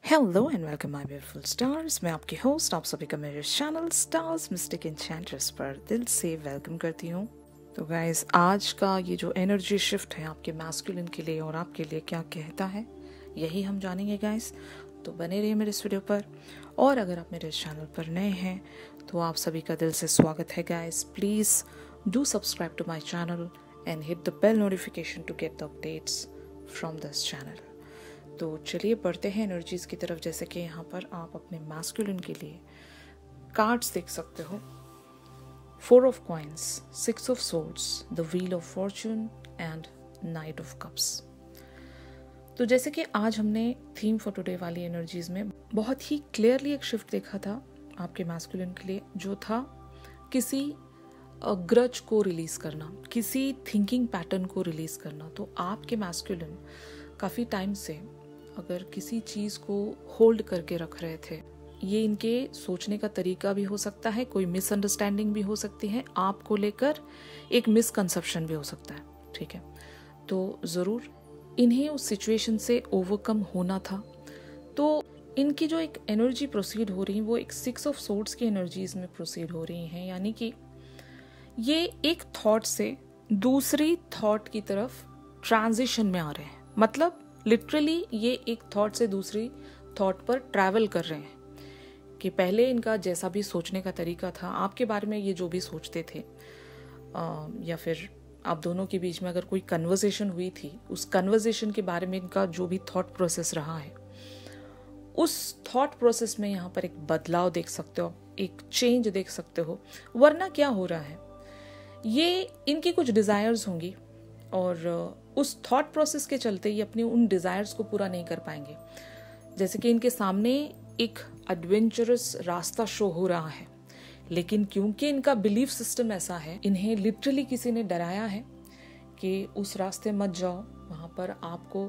Hello and welcome my beautiful stars. मैं आपकी host, आप सभी का मेरे चैनल स्टार्स मिस्टिक एन्चेंट्रेस पर दिल से वेलकम करती हूँ। तो गाइस, आज का ये जो एनर्जी शिफ्ट है आपके मैस्कुलिन के लिए और आपके लिए क्या कहता है, यही हम जानेंगे गाइस। तो बने रहिए मेरे इस वीडियो पर। और अगर आप मेरे चैनल पर नए हैं तो आप सभी का दिल से स्वागत है guys. Please do subscribe to my channel and hit the bell notification to get the updates from this channel. तो चलिए बढ़ते हैं एनर्जीज की तरफ। जैसे कि यहाँ पर आप अपने मैस्कुलिन के लिए कार्ड्स देख सकते हो। 4 of coins, 6 of swords, the wheel of Fortune and night of cups. तो जैसे कि आज हमने थीम फॉर टुडे वाली एनर्जीज में बहुत ही क्लियरली एक शिफ्ट देखा था आपके मैस्कुलिन के लिए, जो था किसी ग्रज को रिलीज करना, किसी थिंकिंग पैटर्न को रिलीज करना। तो आपके मैस्कुलिन काफ़ी टाइम से अगर किसी चीज़ को होल्ड करके रख रहे थे, ये इनके सोचने का तरीका भी हो सकता है, कोई मिसअंडरस्टैंडिंग भी हो सकती है, आपको लेकर एक मिसकंसेप्शन भी हो सकता है, ठीक है। तो ज़रूर इन्हें उस सिचुएशन से ओवरकम होना था। तो इनकी जो एक एनर्जी प्रोसीड हो रही है वो एक 6 ऑफ सोर्ड्स की एनर्जीज में प्रोसीड हो रही हैं, यानी कि ये एक थॉट से दूसरी थॉट की तरफ ट्रांजिशन में आ रहे हैं। मतलब लिटरली ये एक थॉट से दूसरी थॉट पर ट्रैवल कर रहे हैं कि पहले इनका जैसा भी सोचने का तरीका था आपके बारे में, ये जो भी सोचते थे या फिर आप दोनों के बीच में अगर कोई कन्वर्सेशन हुई थी, उस कन्वर्सेशन के बारे में इनका जो भी थॉट प्रोसेस रहा है, उस थॉट प्रोसेस में यहाँ पर एक बदलाव देख सकते हो, एक चेंज देख सकते हो। वरना क्या हो रहा है, ये इनकी कुछ डिज़ायर्स होंगी और उस थॉट प्रोसेस के चलते ये अपने उन डिज़ायर्स को पूरा नहीं कर पाएंगे। जैसे कि इनके सामने एक एडवेंचरस रास्ता शो हो रहा है, लेकिन क्योंकि इनका बिलीफ सिस्टम ऐसा है, इन्हें लिटरली किसी ने डराया है कि उस रास्ते मत जाओ, वहाँ पर आपको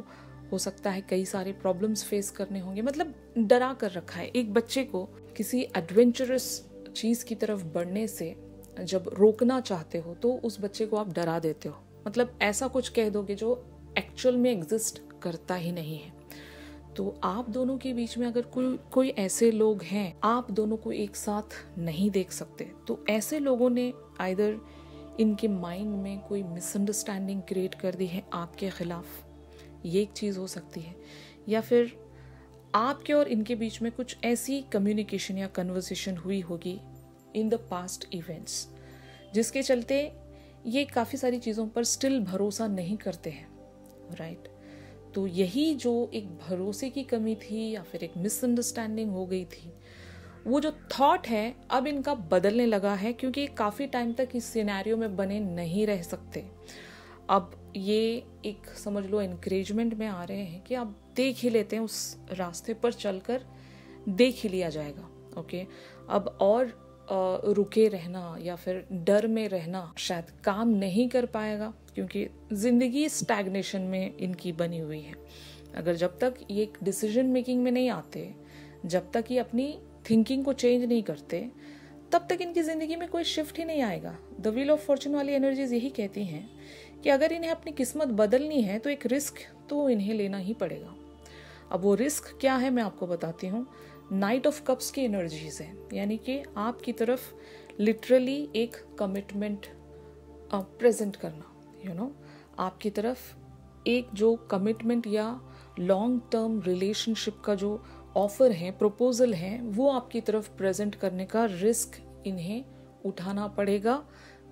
हो सकता है कई सारे प्रॉब्लम्स फेस करने होंगे। मतलब डरा कर रखा है। एक बच्चे को किसी एडवेंचरस चीज़ की तरफ बढ़ने से जब रोकना चाहते हो तो उस बच्चे को आप डरा देते हो। मतलब ऐसा कुछ कह दोगे जो एक्चुअल में एग्जिस्ट करता ही नहीं है। तो आप दोनों के बीच में अगर कोई ऐसे लोग हैं, आप दोनों को एक साथ नहीं देख सकते, तो ऐसे लोगों ने आइदर इनके माइंड में कोई मिसअंडरस्टैंडिंग क्रिएट कर दी है आपके खिलाफ, ये एक चीज़ हो सकती है। या फिर आपके और इनके बीच में कुछ ऐसी कम्युनिकेशन या कन्वर्सेशन हुई होगी इन द पास्ट इवेंट्स, जिसके चलते ये काफ़ी सारी चीज़ों पर स्टिल भरोसा नहीं करते हैं, राइट। तो यही जो एक भरोसे की कमी थी या फिर एक मिसअंडरस्टैंडिंग हो गई थी, वो जो थॉट है अब इनका बदलने लगा है, क्योंकि काफ़ी टाइम तक इस सिनेरियो में बने नहीं रह सकते। अब ये एक समझ लो एनकरेजमेंट में आ रहे हैं कि आप देख ही लेते हैं, उस रास्ते पर चलकर देख ही लिया जाएगा, ओके। अब और रुके रहना या फिर डर में रहना शायद काम नहीं कर पाएगा, क्योंकि ज़िंदगी स्टैग्नेशन में इनकी बनी हुई है। अगर जब तक ये एक डिसीजन मेकिंग में नहीं आते, जब तक ये अपनी थिंकिंग को चेंज नहीं करते, तब तक इनकी ज़िंदगी में कोई शिफ्ट ही नहीं आएगा। द व्हील ऑफ फॉर्चून वाली एनर्जीज यही कहती हैं कि अगर इन्हें अपनी किस्मत बदलनी है तो एक रिस्क तो इन्हें लेना ही पड़ेगा। अब वो रिस्क क्या है मैं आपको बताती हूँ। नाइट ऑफ कप्स की एनर्जीज है, यानी कि आपकी तरफ लिटरली एक कमिटमेंट प्रेजेंट करना, आपकी तरफ एक जो कमिटमेंट या लॉन्ग टर्म रिलेशनशिप का जो ऑफर है, प्रपोजल है, वो आपकी तरफ प्रेजेंट करने का रिस्क इन्हें उठाना पड़ेगा,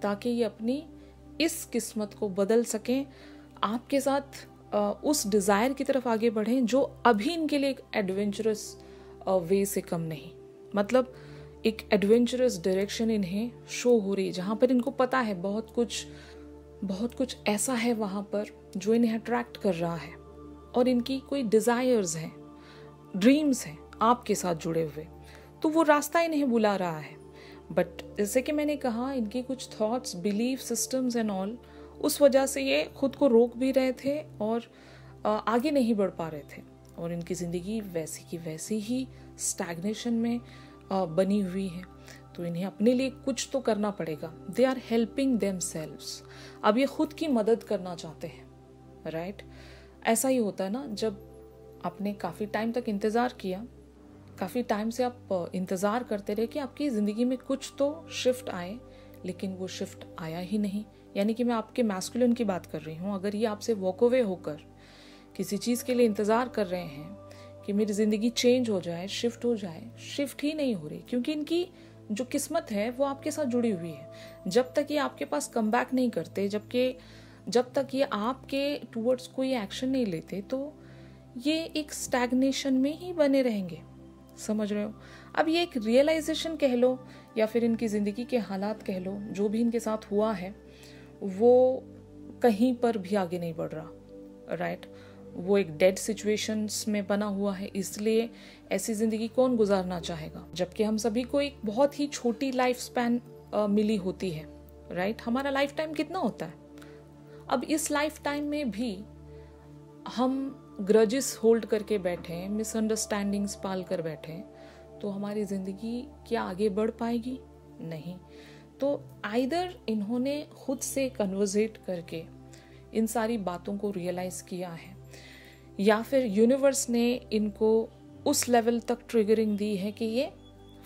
ताकि ये अपनी इस किस्मत को बदल सकें, आपके साथ उस डिज़ायर की तरफ आगे बढ़ें जो अभी इनके लिए एक एडवेंचरस वे से कम नहीं। मतलब एक एडवेंचरस डायरेक्शन इन्हें शो हो रही है, जहाँ पर इनको पता है बहुत कुछ ऐसा है वहाँ पर जो इन्हें अट्रैक्ट कर रहा है, और इनकी कोई डिज़ायर्स हैं, ड्रीम्स हैं आपके साथ जुड़े हुए, तो वो रास्ता इन्हें बुला रहा है। बट जैसे कि मैंने कहा, इनके कुछ thoughts, belief systems and all, उस वजह से ये खुद को रोक भी रहे थे और आगे नहीं बढ़ पा रहे थे, और इनकी ज़िंदगी वैसी की वैसी ही स्टैग्नेशन में बनी हुई है। तो इन्हें अपने लिए कुछ तो करना पड़ेगा। They are helping themselves. अब ये खुद की मदद करना चाहते हैं, राइट। ऐसा ही होता है ना, जब आपने काफ़ी टाइम तक इंतज़ार किया, काफ़ी टाइम से आप इंतज़ार करते रहे कि आपकी ज़िंदगी में कुछ तो शिफ्ट आए, लेकिन वो शिफ्ट आया ही नहीं। यानी कि मैं आपके मैस्कुलिन की बात कर रही हूँ। अगर ये आपसे वॉक अवे होकर किसी चीज़ के लिए इंतज़ार कर रहे हैं कि मेरी ज़िंदगी चेंज हो जाए, शिफ्ट हो जाए, शिफ्ट ही नहीं हो रही, क्योंकि इनकी जो किस्मत है वो आपके साथ जुड़ी हुई है। जब तक ये आपके पास कम बैक नहीं करते, जब तक ये आपके टूवर्ड्स कोई एक्शन नहीं लेते, तो ये एक स्टैग्नेशन में ही बने रहेंगे। समझ रहे हो? अब ये एक रियलाइजेशन कह लो या फिर इनकी ज़िंदगी के हालात कह लो, जो भी इनके साथ हुआ है वो कहीं पर भी आगे नहीं बढ़ रहा, राइट? वो एक डेड सिचुएशंस में बना हुआ है, इसलिए ऐसी ज़िंदगी कौन गुजारना चाहेगा? जबकि हम सभी को एक बहुत ही छोटी लाइफ स्पैन मिली होती है, राइट? हमारा लाइफ टाइम कितना होता है? अब इस लाइफ टाइम में भी हम ग्रजेस होल्ड करके बैठे, मिसअंडरस्टैंडिंग्स पाल कर बैठे, तो हमारी ज़िंदगी क्या आगे बढ़ पाएगी? नहीं। तो आइदर इन्होंने खुद से कन्वर्सेट करके इन सारी बातों को रियलाइज़ किया है, या फिर यूनिवर्स ने इनको उस लेवल तक ट्रिगरिंग दी है कि ये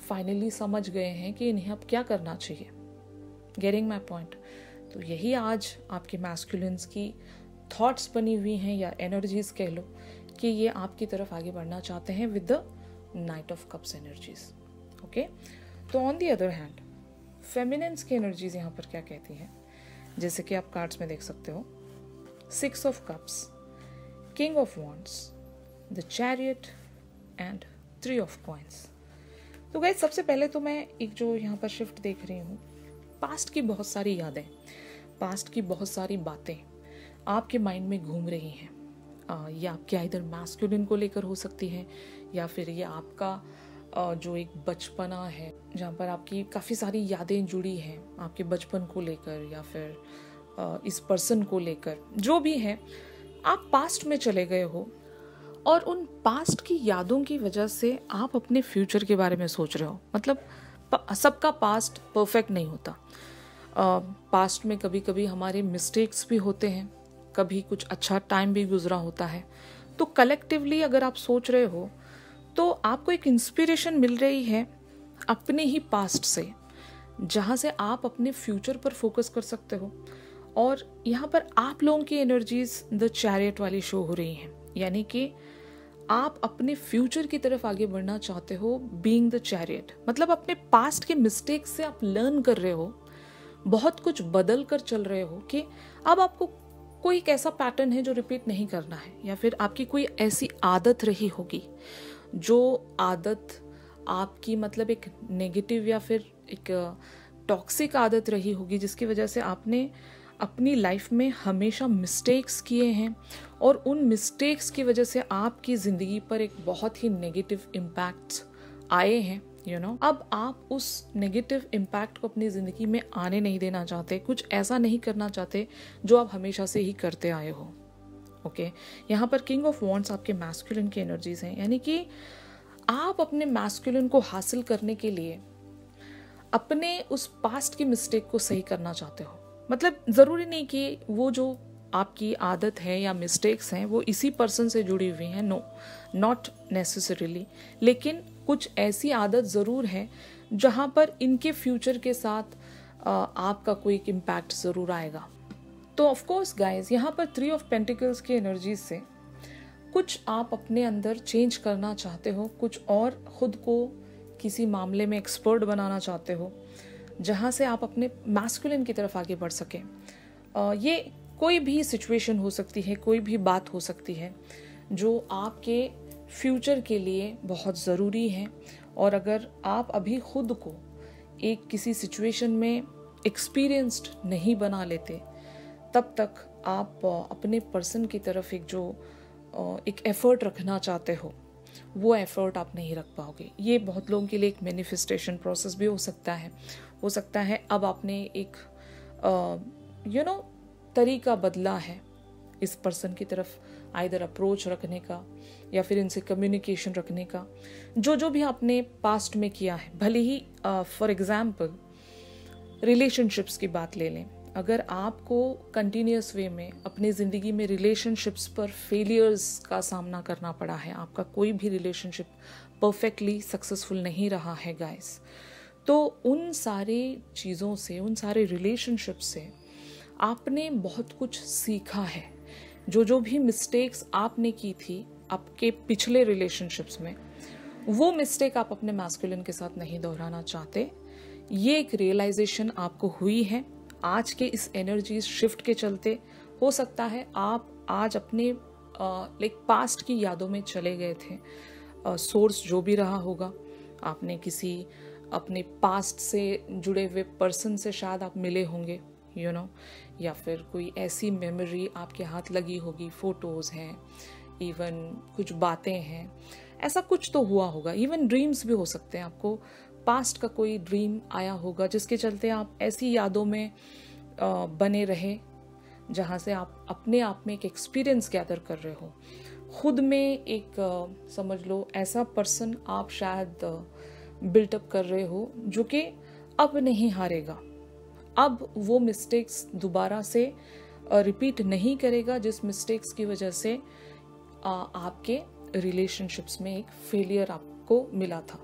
फाइनली समझ गए हैं कि इन्हें अब क्या करना चाहिए। Getting my point? तो यही आज आपके मैस्कुलिन्स की थॉट्स बनी हुई हैं, या एनर्जीज कह लो, कि ये आपकी तरफ आगे बढ़ना चाहते हैं with the knight of cups energies. Okay, तो on the other hand feminines की एनर्जीज यहाँ पर क्या कहती हैं, जैसे कि आप कार्ड्स में देख सकते हो, 6 of cups, king of wands, the chariot and 3 of coins. तो गाइस, सबसे पहले तो मैं एक जो यहाँ पर शिफ्ट देख रही हूँ, पास्ट की बहुत सारी यादें, पास्ट की बहुत सारी बातें आपके माइंड में घूम रही हैं। ये आपके इधर मैस्कुलिन को लेकर हो सकती है, या फिर ये आपका जो एक बचपना है जहाँ पर आपकी काफ़ी सारी यादें जुड़ी हैं आपके बचपन को लेकर, या फिर इस पर्सन को लेकर, जो भी है, आप पास्ट में चले गए हो और उन पास्ट की यादों की वजह से आप अपने फ्यूचर के बारे में सोच रहे हो। मतलब सबका पास्ट परफेक्ट नहीं होता। पास्ट में कभी कभी हमारे मिस्टेक्स भी होते हैं, कभी कुछ अच्छा टाइम भी गुजरा होता है। तो कलेक्टिवली अगर आप सोच रहे हो तो आपको एक इंस्पिरेशन मिल रही है अपने ही पास्ट से, जहाँ से आप अपने फ्यूचर पर फोकस कर सकते हो। और यहाँ पर आप लोगों की एनर्जीज द चैरियट वाली शो हो रही हैं, यानी कि आप अपने फ्यूचर की तरफ आगे बढ़ना चाहते हो बीइंग द चैरियट। मतलब अपने पास्ट के मिस्टेक्स से आप लर्न कर रहे हो, बहुत कुछ बदल कर चल रहे हो कि अब आपको कोई एक ऐसा पैटर्न है जो रिपीट नहीं करना है, या फिर आपकी कोई ऐसी आदत रही होगी जो आदत आपकी मतलब एक नेगेटिव या फिर एक टॉक्सिक आदत रही होगी, जिसकी वजह से आपने अपनी लाइफ में हमेशा मिस्टेक्स किए हैं, और उन मिस्टेक्स की वजह से आपकी ज़िंदगी पर एक बहुत ही नेगेटिव इम्पैक्ट्स आए हैं। अब आप उस नेगेटिव इम्पैक्ट को अपनी ज़िंदगी में आने नहीं देना चाहते, कुछ ऐसा नहीं करना चाहते जो आप हमेशा से ही करते आए हो। ओके, यहाँ पर किंग ऑफ वॉन्ड्स आपके मैस्कुलिन की एनर्जीज हैं, यानी कि आप अपने मैस्कुलिन को हासिल करने के लिए अपने उस पास्ट की मिस्टेक को सही करना चाहते हो। मतलब ज़रूरी नहीं कि वो जो आपकी आदत है या मिस्टेक्स हैं वो इसी पर्सन से जुड़ी हुई हैं, नो, नॉट नेसेसरीली, लेकिन कुछ ऐसी आदत ज़रूर है जहाँ पर इनके फ्यूचर के साथ आपका कोई इम्पैक्ट ज़रूर आएगा। तो ऑफ कोर्स गाइज, यहाँ पर 3 ऑफ पेंटिकल्स की एनर्जीज से कुछ आप अपने अंदर चेंज करना चाहते हो, कुछ और खुद को किसी मामले में एक्सपर्ट बनाना चाहते हो, जहाँ से आप अपने मैस्कुलिन की तरफ आगे बढ़ सकें। ये कोई भी सिचुएशन हो सकती है, कोई भी बात हो सकती है जो आपके फ्यूचर के लिए बहुत ज़रूरी है। और अगर आप अभी खुद को एक किसी सिचुएशन में एक्सपीरियंस्ड नहीं बना लेते, तब तक आप अपने पर्सन की तरफ एक एफर्ट रखना चाहते हो, वो एफर्ट आप नहीं रख पाओगे। ये बहुत लोगों के लिए एक मैनिफेस्टेशन प्रोसेस भी हो सकता है। अब आपने एक तरीका बदला है इस पर्सन की तरफ आइदर अप्रोच रखने का या फिर इनसे कम्युनिकेशन रखने का, जो भी आपने पास्ट में किया है। भले ही फॉर एग्जाम्पल रिलेशनशिप्स की बात ले लें, अगर आपको कंटिन्यूस वे में अपनी ज़िंदगी में रिलेशनशिप्स पर फेलियर्स का सामना करना पड़ा है, आपका कोई भी रिलेशनशिप परफेक्टली सक्सेसफुल नहीं रहा है गाइस, तो उन सारी चीज़ों से, उन सारे रिलेशनशिप से आपने बहुत कुछ सीखा है। जो भी मिस्टेक्स आपने की थी आपके पिछले रिलेशनशिप्स में, वो मिस्टेक आप अपने मैस्कुलिन के साथ नहीं दोहराना चाहते। ये एक रियलाइजेशन आपको हुई है आज के इस एनर्जी शिफ्ट के चलते। हो सकता है आप आज अपने पास्ट की यादों में चले गए थे। सोर्स जो भी रहा होगा, आपने किसी अपने पास्ट से जुड़े हुए पर्सन से शायद आप मिले होंगे, या फिर कोई ऐसी मेमोरी आपके हाथ लगी होगी, फोटोज़ हैं, इवन कुछ बातें हैं, ऐसा कुछ तो हुआ होगा। इवन ड्रीम्स भी हो सकते हैं, आपको पास्ट का कोई ड्रीम आया होगा जिसके चलते आप ऐसी यादों में बने रहे जहाँ से आप अपने आप में एक एक्सपीरियंस गैदर कर रहे हो। खुद में एक समझ लो ऐसा पर्सन आप शायद बिल्टअप कर रहे हो जो कि अब नहीं हारेगा, अब वो मिस्टेक्स दोबारा से रिपीट नहीं करेगा जिस मिस्टेक्स की वजह से आपके रिलेशनशिप्स में एक फेलियर आपको मिला था,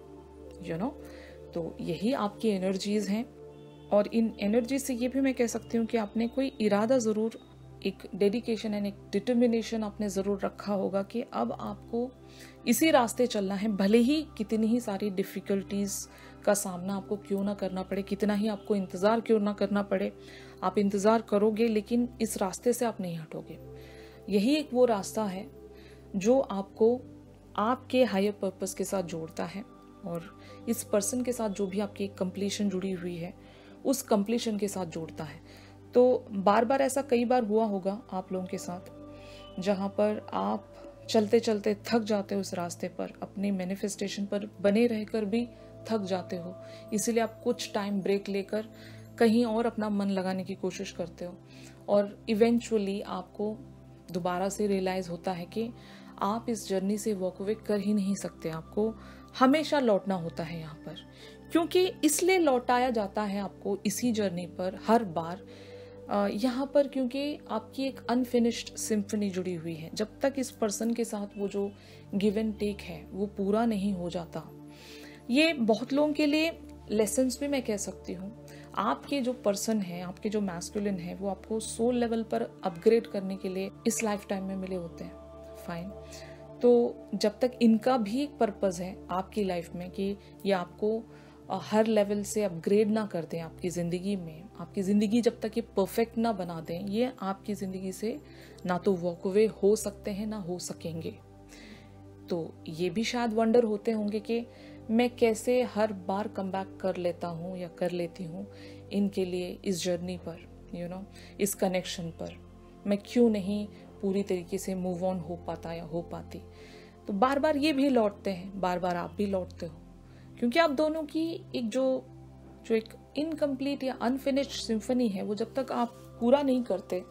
तो यही आपकी एनर्जीज हैं। और इन एनर्जी से ये भी मैं कह सकती हूँ कि आपने कोई इरादा ज़रूर, एक डेडिकेशन एंड एक डिटर्मिनेशन आपने ज़रूर रखा होगा कि अब आपको इसी रास्ते चलना है, भले ही कितनी ही सारी डिफ़िकल्टीज़ का सामना आपको क्यों ना करना पड़े, कितना ही आपको इंतज़ार क्यों ना करना पड़े, आप इंतज़ार करोगे लेकिन इस रास्ते से आप नहीं हटोगे। यही एक वो रास्ता है जो आपको आपके हायर पर्पस के साथ जोड़ता है, और इस पर्सन के साथ जो भी आपकी कंप्लीशन जुड़ी हुई है उस कंप्लीशन के साथ जोड़ता है। तो बार बार ऐसा कई बार हुआ होगा आप लोगों के साथ जहाँ पर आप चलते चलते थक जाते हो इस रास्ते पर, अपनी मैनिफेस्टेशन पर बने रहकर भी थक जाते हो, इसीलिए आप कुछ टाइम ब्रेक लेकर कहीं और अपना मन लगाने की कोशिश करते हो, और इवेंचुअली आपको दोबारा से रियलाइज़ होता है कि आप इस जर्नी से वॉक अवे कर ही नहीं सकते, आपको हमेशा लौटना होता है यहाँ पर। क्योंकि इसलिए लौटाया जाता है आपको इसी जर्नी पर हर बार यहाँ पर, क्योंकि आपकी एक अनफिनिश्ड सिम्फनी जुड़ी हुई है। जब तक इस पर्सन के साथ वो जो गिव एंड टेक है वो पूरा नहीं हो जाता, ये बहुत लोगों के लिए लेसन्स भी मैं कह सकती हूँ। आपके जो पर्सन है, आपके जो मैस्कुलिन है, वो आपको सोल लेवल पर अपग्रेड करने के लिए इस लाइफ टाइम में मिले होते हैं, फाइन। तो जब तक इनका भी एक पर्पज़ है आपकी लाइफ में कि ये आपको हर लेवल से अपग्रेड ना कर दें आपकी ज़िंदगी में, आपकी ज़िंदगी जब तक ये परफेक्ट ना बना दें, ये आपकी ज़िंदगी से ना तो वॉक अवे हो सकते हैं ना हो सकेंगे। तो ये भी शायद वंडर होते होंगे कि मैं कैसे हर बार कम बैक कर लेता हूँ या कर लेती हूँ इनके लिए, इस जर्नी पर, इस कनेक्शन पर मैं क्यों नहीं पूरी तरीके से मूव ऑन हो पाता या हो पाती। तो बार बार ये भी लौटते हैं, बार बार आप भी लौटते हो, क्योंकि आप दोनों की एक जो एक इनकम्प्लीट या अनफिनिश्ड सिम्फनी है, वो जब तक आप पूरा नहीं करते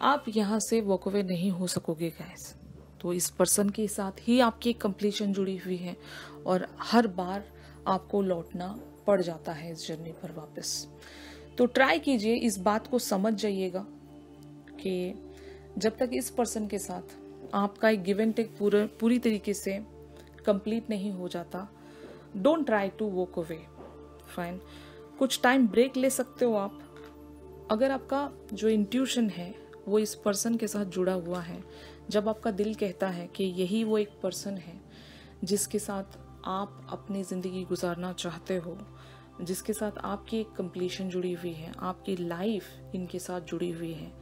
आप यहाँ से वॉक अवे नहीं हो सकोगे गाइस। तो इस पर्सन के साथ ही आपकी कंप्लीशन जुड़ी हुई है, और हर बार आपको लौटना पड़ जाता है इस जर्नी पर वापस। तो ट्राई कीजिए, इस बात को समझ जाइएगा कि जब तक इस पर्सन के साथ आपका एक गिव एंड टेक पूरी तरीके से कंप्लीट नहीं हो जाता, don't try to walk away, fine. कुछ टाइम ब्रेक ले सकते हो आप। अगर आपका जो इंट्यूशन है वो इस पर्सन के साथ जुड़ा हुआ है, जब आपका दिल कहता है कि यही वो एक पर्सन है जिसके साथ आप अपनी ज़िंदगी गुजारना चाहते हो, जिसके साथ आपकी एक कंप्लीशन जुड़ी हुई है, आपकी लाइफ इनके साथ जुड़ी हुई है,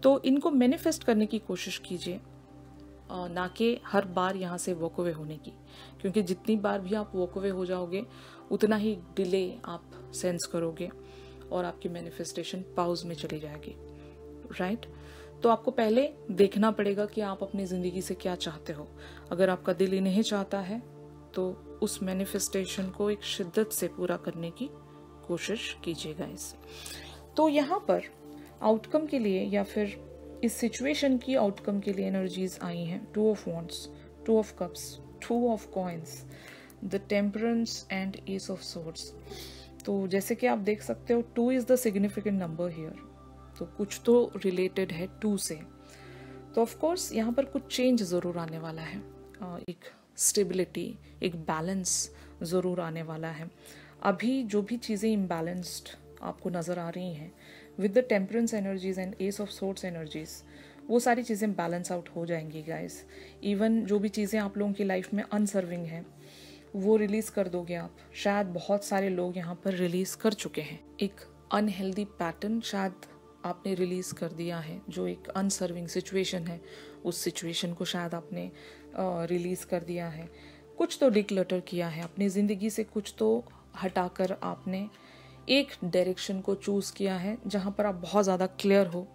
तो इनको मैनिफेस्ट करने की कोशिश कीजिए, ना कि हर बार यहाँ से वॉक अवे होने की। क्योंकि जितनी बार भी आप वॉक अवे हो जाओगे उतना ही डिले आप सेंस करोगे और आपकी मैनिफेस्टेशन पाउज में चली जाएगी, राइट। तो आपको पहले देखना पड़ेगा कि आप अपनी ज़िंदगी से क्या चाहते हो। अगर आपका दिल इन्हें चाहता है तो उस मैनिफेस्टेशन को एक शिद्दत से पूरा करने की कोशिश कीजिएगा इस। तो यहाँ पर आउटकम के लिए या फिर इस सिचुएशन की आउटकम के लिए एनर्जीज आई हैं। 2 of wands, 2 of cups, 2 of coins, the temperance and S of swords. तो जैसे कि आप देख सकते हो 2 is the significant number here. तो कुछ तो रिलेटेड है 2 से। तो ऑफ कोर्स यहाँ पर कुछ चेंज ज़रूर आने वाला है, एक स्टेबिलिटी, एक बैलेंस ज़रूर आने वाला है। अभी जो भी चीज़ें इम्बैलेंस्ड आपको नज़र आ रही हैं with the temperance energies and S of sorts energies, वो सारी चीज़ें बैलेंस आउट हो जाएंगी गाइस। इवन जो भी चीज़ें आप लोगों की लाइफ में अनसर्विंग हैं वो रिलीज़ कर दोगे आप। शायद बहुत सारे लोग यहाँ पर रिलीज़ कर चुके हैं। एक अनहेल्दी पैटर्न शायद आपने रिलीज़ कर दिया है, जो एक अनसर्विंग सिचुएशन है उस सिचुएशन को शायद आपने रिलीज़ कर दिया है। कुछ तो डिक्लटर किया है अपनी ज़िंदगी से, कुछ तो हटाकर आपने एक डायरेक्शन को चूज़ किया है जहाँ पर आप बहुत ज़्यादा क्लियर हो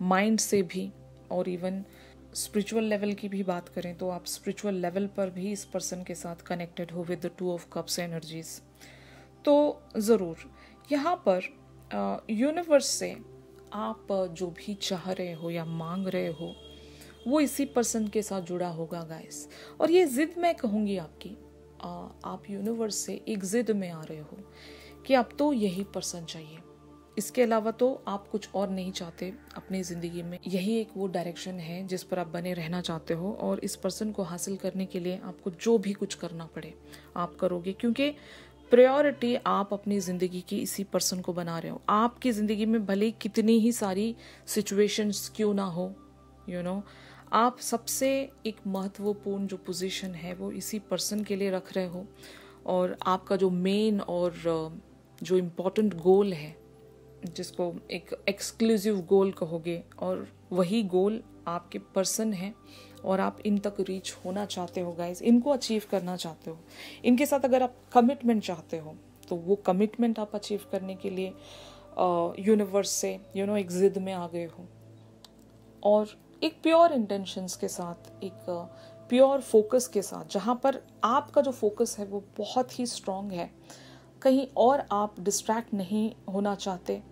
माइंड से भी। और इवन स्पिरिचुअल लेवल की भी बात करें तो आप स्पिरिचुअल लेवल पर भी इस पर्सन के साथ कनेक्टेड हो with the 2 of cups energies. तो ज़रूर यहाँ पर यूनिवर्स से आप जो भी चाह रहे हो या मांग रहे हो वो इसी पर्सन के साथ जुड़ा होगा गाइस। और ये ज़िद मैं कहूँगी आपकी, आप यूनिवर्स से एक ज़िद में आ रहे हो कि अब तो यही पर्सन चाहिए, इसके अलावा तो आप कुछ और नहीं चाहते अपनी ज़िंदगी में। यही एक वो डायरेक्शन है जिस पर आप बने रहना चाहते हो, और इस पर्सन को हासिल करने के लिए आपको जो भी कुछ करना पड़े आप करोगे, क्योंकि प्रायोरिटी आप अपनी ज़िंदगी की इसी पर्सन को बना रहे हो। आपकी ज़िंदगी में भले कितनी ही सारी सिचुएशंस क्यों ना हो, आप सबसे एक महत्वपूर्ण जो पोजीशन है वो इसी पर्सन के लिए रख रहे हो। और आपका जो मेन और जो इम्पोर्टेंट गोल है, जिसको एक एक्सक्लूसिव गोल कहोगे, और वही गोल आपके पर्सन है और आप इन तक रीच होना चाहते हो गाइस, इनको अचीव करना चाहते हो। इनके साथ अगर आप कमिटमेंट चाहते हो तो वो कमिटमेंट आप अचीव करने के लिए यूनिवर्स से एक जिद में आ गए हो, और एक प्योर इंटेंशंस के साथ, एक प्योर फोकस के साथ, जहाँ पर आपका जो फोकस है वो बहुत ही स्ट्रॉन्ग है, कहीं और आप डिस्ट्रैक्ट नहीं होना चाहते।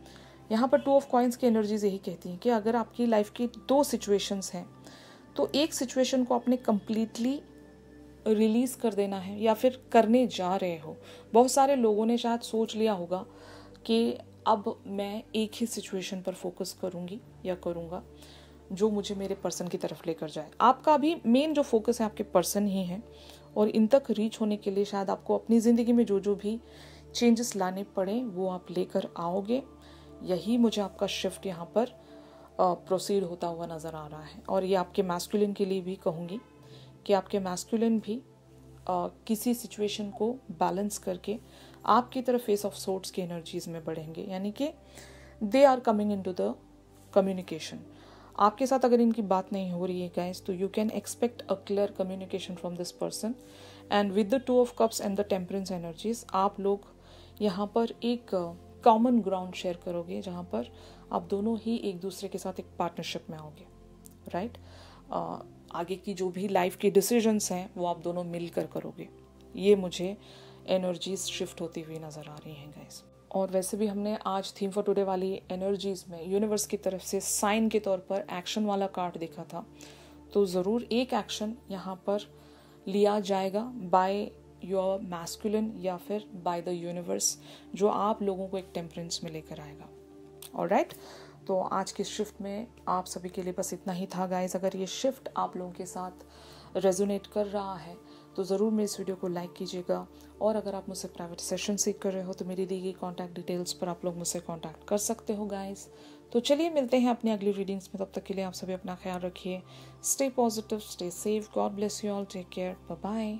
यहाँ पर 2 ऑफ कॉइंस की एनर्जीज यही कहती हैं कि अगर आपकी लाइफ की 2 सिचुएशंस हैं तो एक सिचुएशन को आपने कम्प्लीटली रिलीज़ कर देना है या फिर करने जा रहे हो। बहुत सारे लोगों ने शायद सोच लिया होगा कि अब मैं एक ही सिचुएशन पर फोकस करूँगी या करूँगा जो मुझे मेरे पर्सन की तरफ लेकर जाए। आपका अभी मेन जो फोकस है आपके पर्सन ही है, और इन तक रीच होने के लिए शायद आपको अपनी ज़िंदगी में जो भी चेंजेस लाने पड़े वो आप लेकर आओगे। यही मुझे आपका शिफ्ट यहाँ पर प्रोसीड होता हुआ नज़र आ रहा है। और ये आपके मैस्कुलिन के लिए भी कहूँगी कि आपके मैस्कुलिन भी किसी सिचुएशन को बैलेंस करके आपकी तरफ फेस ऑफ सोर्ट्स की एनर्जीज में बढ़ेंगे, यानी कि they are coming into the communication. आपके साथ अगर इनकी बात नहीं हो रही है गाइस, तो you can expect a clear communication from this person. And with the 2 of cups and the temperance energies, आप लोग यहाँ पर एक कॉमन ग्राउंड शेयर करोगे, जहाँ पर आप दोनों ही एक दूसरे के साथ एक पार्टनरशिप में आओगे, राइट। आगे की जो भी लाइफ की डिसीजंस हैं वो आप दोनों मिलकर करोगे। ये मुझे एनर्जीज शिफ्ट होती हुई नज़र आ रही हैं गाइस। और वैसे भी हमने आज थीम फॉर टुडे वाली एनर्जीज में यूनिवर्स की तरफ से साइन के तौर पर एक्शन वाला कार्ड देखा था, तो ज़रूर एक एक्शन यहाँ पर लिया जाएगा बाय योर मैस्कुलिन या फिर बाय द यूनिवर्स, जो आप लोगों को एक टेम्परेंस में लेकर आएगा। ऑलराइट, तो आज की शिफ्ट में आप सभी के लिए बस इतना ही था गाइस। अगर ये शिफ्ट आप लोगों के साथ रेजोनेट कर रहा है तो ज़रूर मेरे इस वीडियो को लाइक कीजिएगा, और अगर आप मुझसे प्राइवेट सेशन सीख कर रहे हो तो मेरी दी गई कॉन्टैक्ट डिटेल्स पर आप लोग मुझसे कॉन्टैक्ट कर सकते हो गाइस। तो चलिए मिलते हैं अपनी अगली रीडिंग्स में, तब तक के लिए आप सभी अपना ख्याल रखिए। Stay positive, stay safe, God bless you all, take care, bye bye.